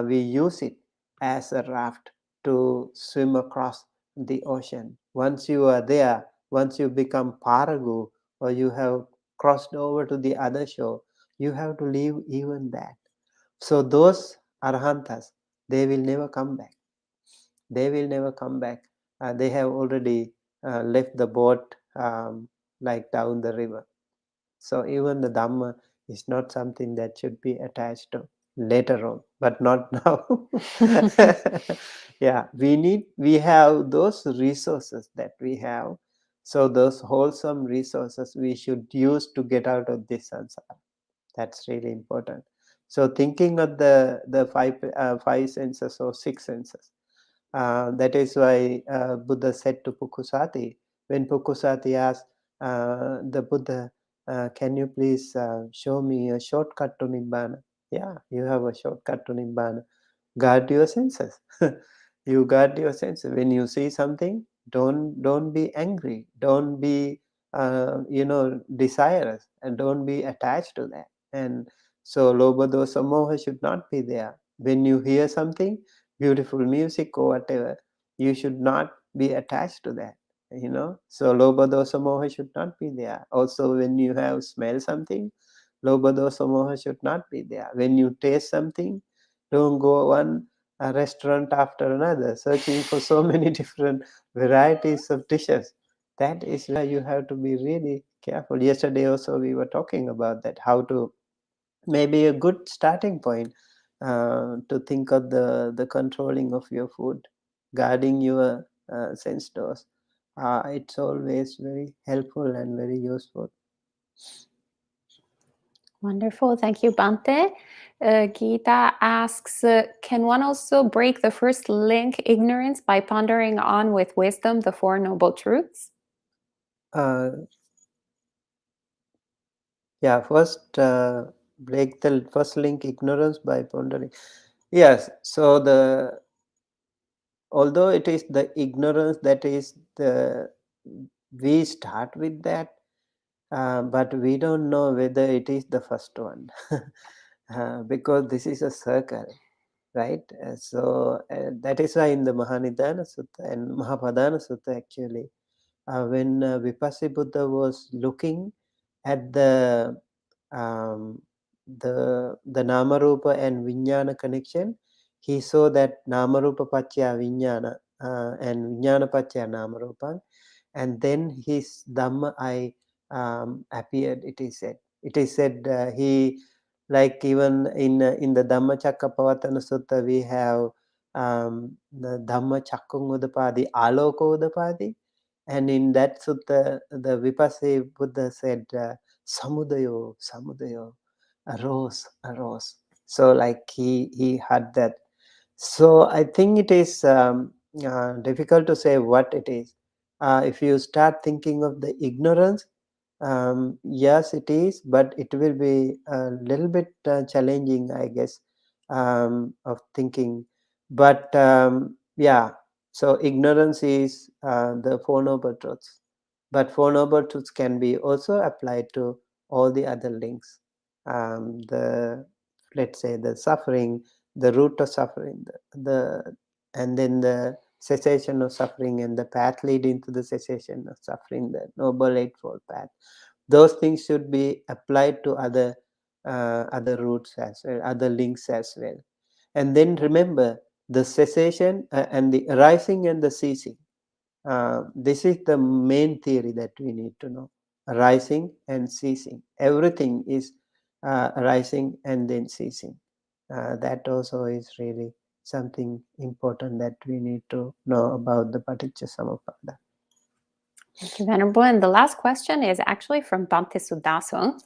S2: we use it as a raft to swim across the ocean. Once you are there, once you become paragu, or you have crossed over to the other shore, you have to leave even that. So those arhantas, they will never come back. They will never come back. They have already left the boat, like down the river. So even the Dhamma is not something that should be attached to later on, but not now. Yeah, we have those resources that we have. So those wholesome resources we should use to get out of this samsara. That's really important. So thinking of the five senses or six senses. That is why Buddha said to Pukusati, when Pukusati asked the Buddha, can you please show me a shortcut to Nibbana? Yeah, you have a shortcut to Nibbana. Guard your senses. You guard your senses. When you see something, don't be angry. Don't be desirous, and don't be attached to that. And so lobha dosa moha should not be there. When you hear something, beautiful music or whatever, you should not be attached to that. So lobha dosa moha should not be there. Also, when you have smell something, lobha dosa moha should not be there. When you taste something, don't go one restaurant after another searching for so many different varieties of dishes. That is where you have to be really careful. Yesterday also we were talking about that, how to, maybe a good starting point to think of the controlling of your food, guarding your sense doors. It's always very helpful and very useful.
S1: Wonderful. Thank you, Bhante. Gita asks, can one also break the first link, ignorance, by pondering on with wisdom the Four Noble Truths?
S2: First, break the first link, ignorance, by pondering. Yes, so although it is the ignorance that is we start with that, but we don't know whether it is the first one. Because this is a circle, right? So that is why in the Mahanidana Sutta and Mahapadana Sutta, actually, when Vipassi Buddha was looking at the Namarupa and Vijnana connection, he saw that Namarupa Pachya Vijnana and Vijnana Pachya Namarupa, and then his Dhamma eye appeared. It is said he, like even in the Dhammacakkappavattana Sutta, we have the Dhamma Chakkung Udapadi, Aloka Udapadi, and in that sutta, the Vipassi Buddha said, Samudayo, Samudayo, arose. So like he had that. So I think it is difficult to say what it is. If you start thinking of the ignorance, yes, it is, but it will be a little bit challenging, I guess, of thinking. But so ignorance is the Four Noble Truths. But Four Noble Truths can be also applied to all the other links. Let's say the suffering, the root of suffering, and then the cessation of suffering, and the path leading to the cessation of suffering, the Noble Eightfold Path. Those things should be applied to other routes as well, other links as well. And then remember the cessation and the arising and the ceasing. This is the main theory that we need to know. Arising and ceasing. Everything is arising and then ceasing. That also is really something important that we need to know about the Paticcasamuppada.
S1: Thank you, Venerable. And the last question is actually from Bhante Sudaso,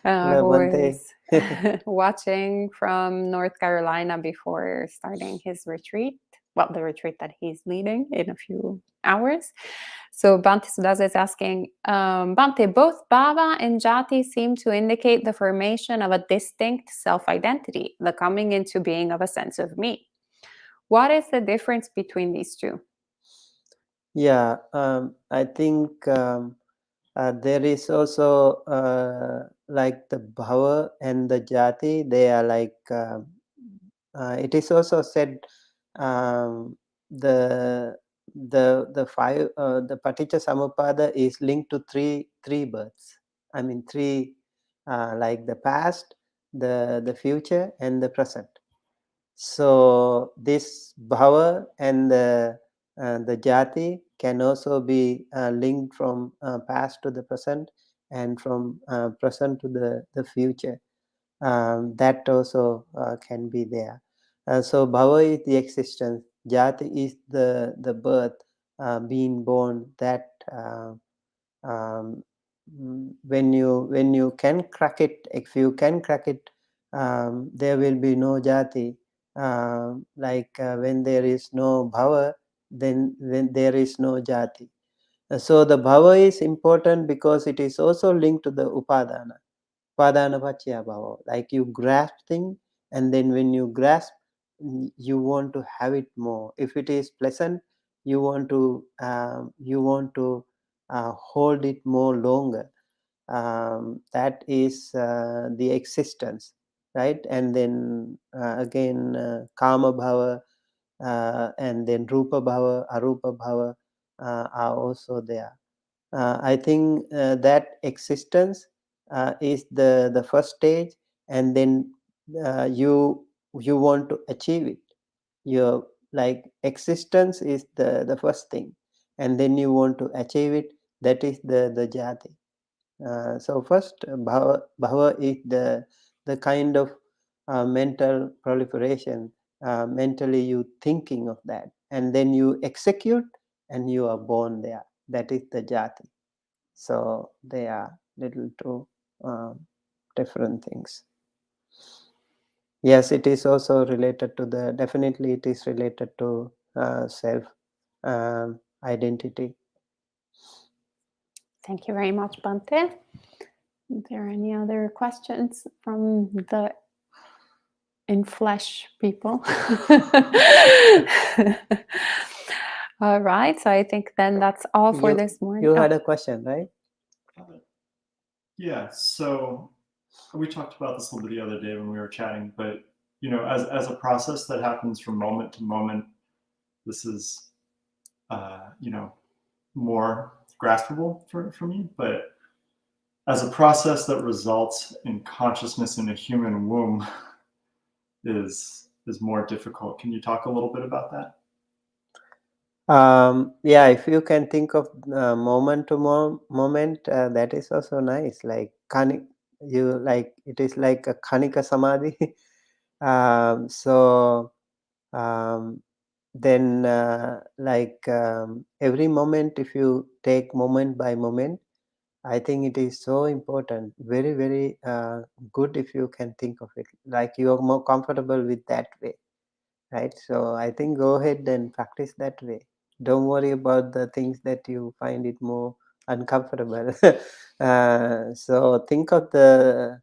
S1: who is watching from North Carolina before starting his retreat. Well, the retreat that he's leading in a few hours. So Bhante Sudaso is asking, Bhante, both bhava and jati seem to indicate the formation of a distinct self-identity, the coming into being of a sense of me. What is the difference between these two?
S2: Yeah, I think there is also like the bhava and the jati. They are like it is also said the five the Paticcasamuppada is linked to three births. I mean three like the past, the future, and the present. So this bhava and the jati can also be linked from past to the present and from present to the future. That also can be there. So bhava is the existence, jati is the birth, being born. That when you can crack it, if you can crack it, there will be no jati. Like when there is no bhava, then there is no jati. So the bhava is important because it is also linked to the upadana. Upadana paccaya bhava. Like you grasp thing, and then when you grasp, you want to have it more. If it is pleasant, you want to hold it more longer. That is the existence, right? And then again kama bhava, and then rupa bhava, arupa bhava are also there. I think that existence is the first stage, and then you want to achieve it. Your like existence is the first thing, and then you want to achieve it. That is the jati. So first bhava is the kind of mental proliferation, mentally you thinking of that, and then you execute and you are born there. That is the jati. So they are little two different things. Yes, it is also related to definitely it is related to self identity.
S1: Thank you very much, Bhante. Are there any other questions from the in flesh people? All right, so I think then that's all for this morning.
S2: You had a question, right?
S3: Yeah, so we talked about this a little bit the other day when we were chatting, but you know, as a process that happens from moment to moment, this is you know, more graspable for me. But as a process that results in consciousness in a human womb is more difficult. Can you talk a little bit about that?
S2: Yeah, if you can think of moment to moment, that is also nice. Like you like it is like a Kanika Samadhi. So then like every moment, if you take moment by moment, I think it is so important, very very good if you can think of it like you are more comfortable with that way, right? So I think go ahead and practice that way. Don't worry about the things that you find it more uncomfortable. So think of the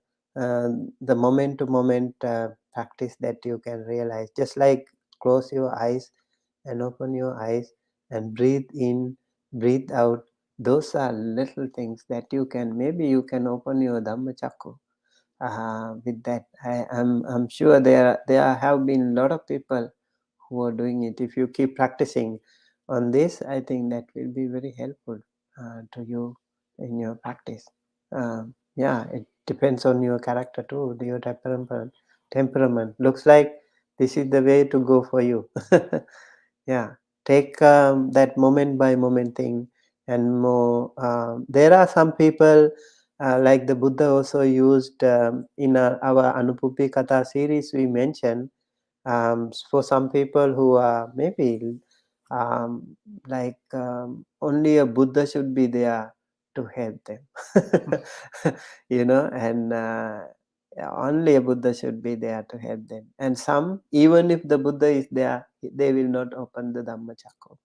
S2: moment to moment practice that you can realize, just like close your eyes and open your eyes and breathe in, breathe out. Those are little things that you can, maybe you can open your Dhamma Chakra with that. I'm sure there have been a lot of people who are doing it. If you keep practicing on this, I think that will be very helpful to you in your practice. Yeah, it depends on your character too, your temperament. Looks like this is the way to go for you. Yeah, take that moment by moment thing and more. There are some people Like the Buddha also used in our Anupuppi Katha series, we mentioned for some people who are maybe only a Buddha should be there to help them, and only a Buddha should be there to help them. And some, even if the Buddha is there, they will not open the Dhammachakra.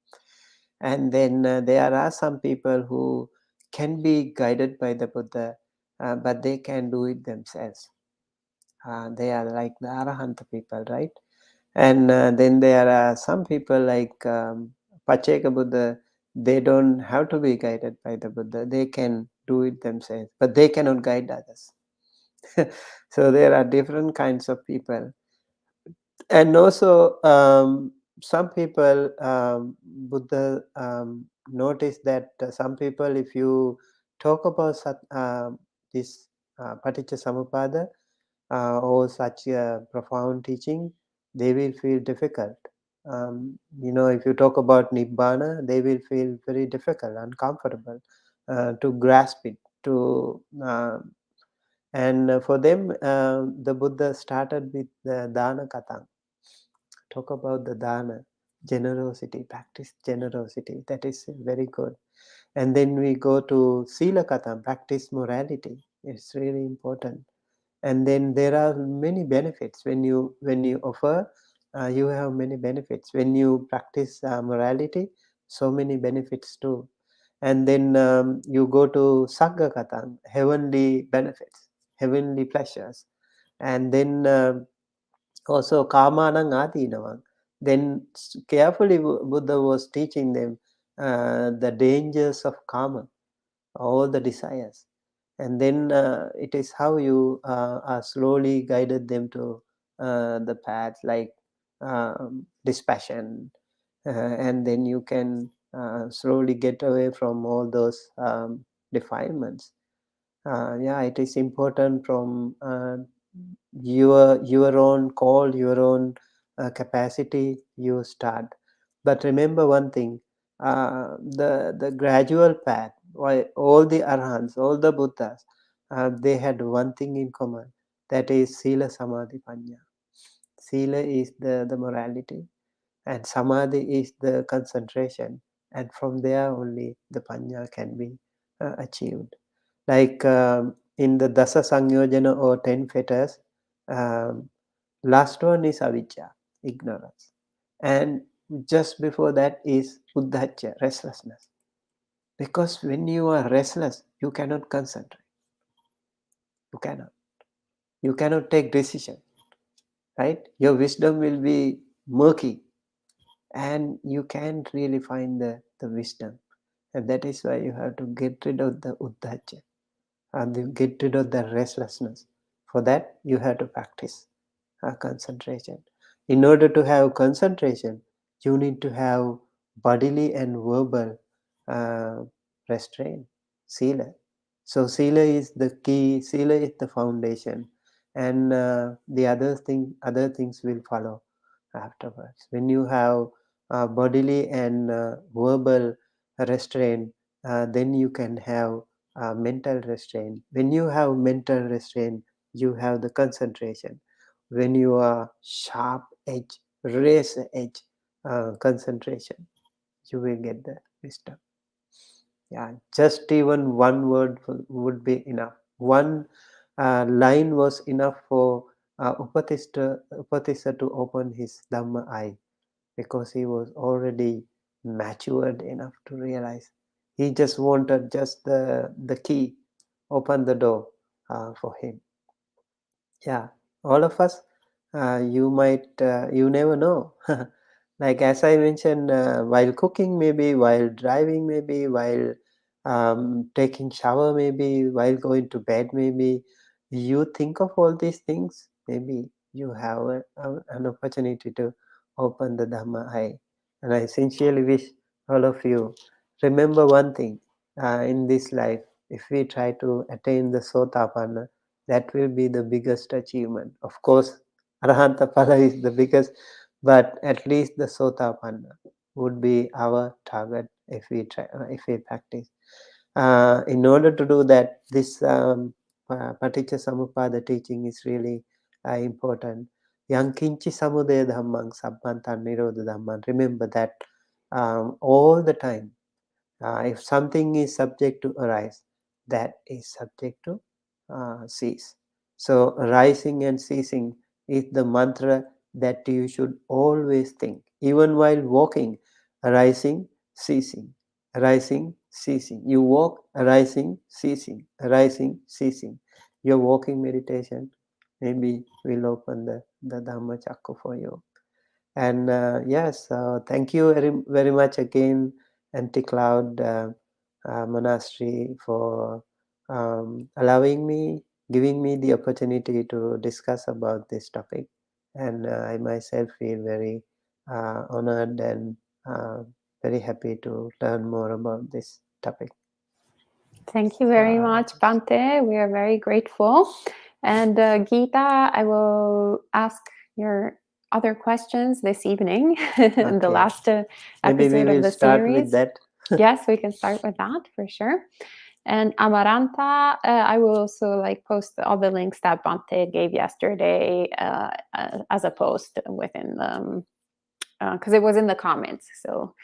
S2: And then there are some people who can be guided by the Buddha, but they can do it themselves. They are like the Arahanta people, right? And then there are some people like Pacceka Buddha. They don't have to be guided by the Buddha. They can do it themselves, but they cannot guide others. So there are different kinds of people. And also some people, Buddha noticed that some people, if you talk about this Paticca Samuppada or such a profound teaching, they will feel difficult. If you talk about Nibbana, they will feel very difficult, uncomfortable to grasp it. And for them, the Buddha started with the Dana Katha. Talk about the Dana, generosity, practice generosity. That is very good. And then we go to Sila Katha, practice morality. It's really important. And then there are many benefits when you offer. You have many benefits when you practice morality. So many benefits too. And then you go to Sagga Katha, heavenly benefits, heavenly pleasures. And then also Kamanang Adinavang. Then carefully Buddha was teaching them the dangers of karma, all the desires. And then it is how you are slowly guided them to the path, like dispassion, and then you can slowly get away from all those defilements. It is important from your own call, your own capacity. You start, but remember one thing: the gradual path. Why all the arhants, all the Buddhas, they had one thing in common. That is sila, samadhi, panya. Sila is the morality, and samadhi is the concentration, and from there only the panya can be achieved. Like in the Dasa Sangyojana or 10 fetters, um, last one is avijja, ignorance. And just before that is uddhacca, restlessness. Because when you are restless, you cannot concentrate. You cannot. You cannot take decision, right? Your wisdom will be murky, and you can't really find the wisdom. And that is why you have to get rid of the uddhacca and get rid of the restlessness. For that, you have to practice concentration. In order to have concentration, you need to have bodily and verbal restraint, sila. So sila is the key, sila is the foundation, and the other things will follow afterwards. When you have bodily and verbal restraint, then you can have mental restraint. When you have mental restraint, you have the concentration. When you are sharp edge, razor edge concentration, you will get the wisdom. Just even one word would be enough. One line was enough for Upatissa to open his Dhamma eye, because he was already matured enough to realize. He just wanted just the key, open the door for him. All of us, you never know. Like as I mentioned, while cooking, maybe while driving, maybe while taking shower, maybe while going to bed, maybe you think of all these things. Maybe you have an opportunity to open the Dhamma eye. And I sincerely wish all of you remember one thing in this life. If we try to attain the Sotapanna, that will be the biggest achievement. Of course, Arahanta Pala is the biggest, but at least the Sotapanna would be our target if we practice. In order to do that, this Paticca Samuppada teaching is really important. Yankinchi samudaya dhammang sabbanta nirodha dhammang. Remember that all the time, if something is subject to arise, that is subject to cease. So arising and ceasing is the mantra that you should always think. Even while walking, arising, ceasing, arising, ceasing. You walk, arising, ceasing, arising, ceasing. Your walking meditation maybe will open the Dhamma Chakra for you. And yes, thank you very much again, Anti-Cloud Monastery, for allowing me, giving me the opportunity to discuss about this topic. And I myself feel very honored and very happy to learn more about this topic.
S1: Thank you very much, Bhante. We are very grateful. And Geeta, I will ask your other questions this evening in the last
S2: Maybe we
S1: episode
S2: will
S1: of the
S2: start
S1: series.
S2: with that.
S1: Yes, we can start with that for sure. And Amaranta, I will also post all the links that Bhante gave yesterday as a post within the, because it was in the comments. So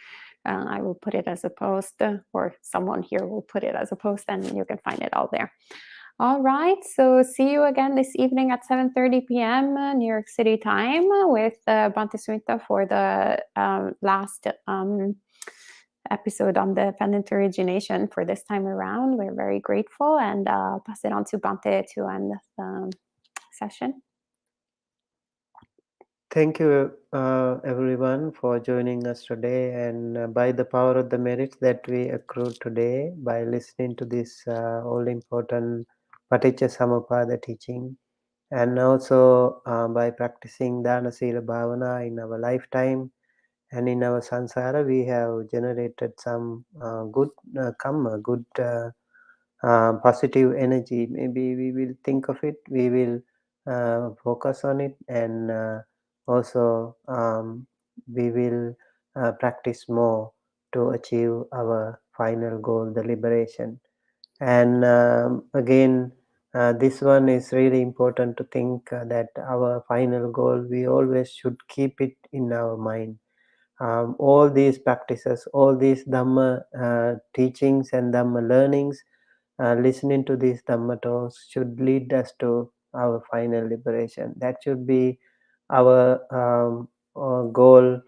S1: I will put it as a post, or someone here will put it as a post, and you can find it all there. All right, so see you again this evening at 7:30 p.m. New York City time with Bhante Sumitta for the last episode on dependent origination for this time around. We're very grateful, and pass it on to Bhante to end the session.
S2: Thank you, everyone, for joining us today. And by the power of the merits that we accrued today by listening to this all-important Paticca Samuppada teaching, and also by practicing Dana Sila Bhavana in our lifetime and in our samsara, we have generated some good karma, good positive energy. Maybe we will think of it, we will focus on it, and also we will practice more to achieve our final goal, the liberation. And again, this one is really important to think that our final goal, we always should keep it in our mind. All these practices, all these Dhamma teachings and Dhamma learnings, listening to these Dhamma talks should lead us to our final liberation. That should be our goal,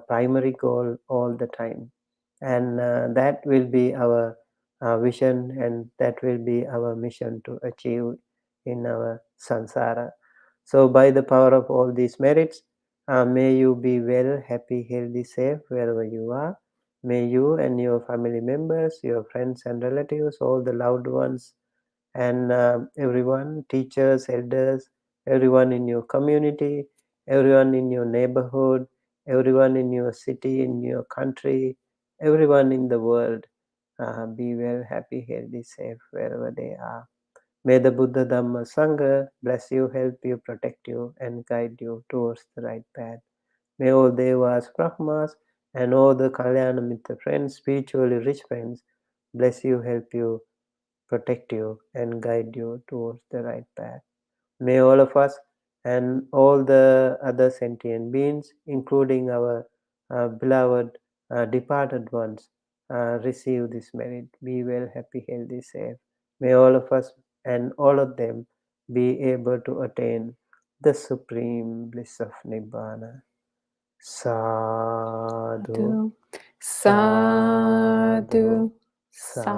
S2: primary goal all the time. And that will be our vision, and that will be our mission to achieve in our samsara. So by the power of all these merits, may you be well, happy, healthy, safe wherever you are. May you and your family members, your friends and relatives, all the loved ones, and everyone, teachers, elders, everyone in your community, everyone in your neighborhood, everyone in your city, in your country, everyone in the world, be well, happy, healthy, safe wherever they are. May the Buddha Dhamma Sangha bless you, help you, protect you, and guide you towards the right path. May all Devas, Brahmas, and all the Kalyana Mitra friends, spiritually rich friends, bless you, help you, protect you, and guide you towards the right path. May all of us and all the other sentient beings, including our beloved departed ones, receive this merit. Be well, happy, healthy, safe. May all of us and all of them be able to attain the supreme bliss of Nibbana. Sadhu,
S1: Sadhu, sadhu.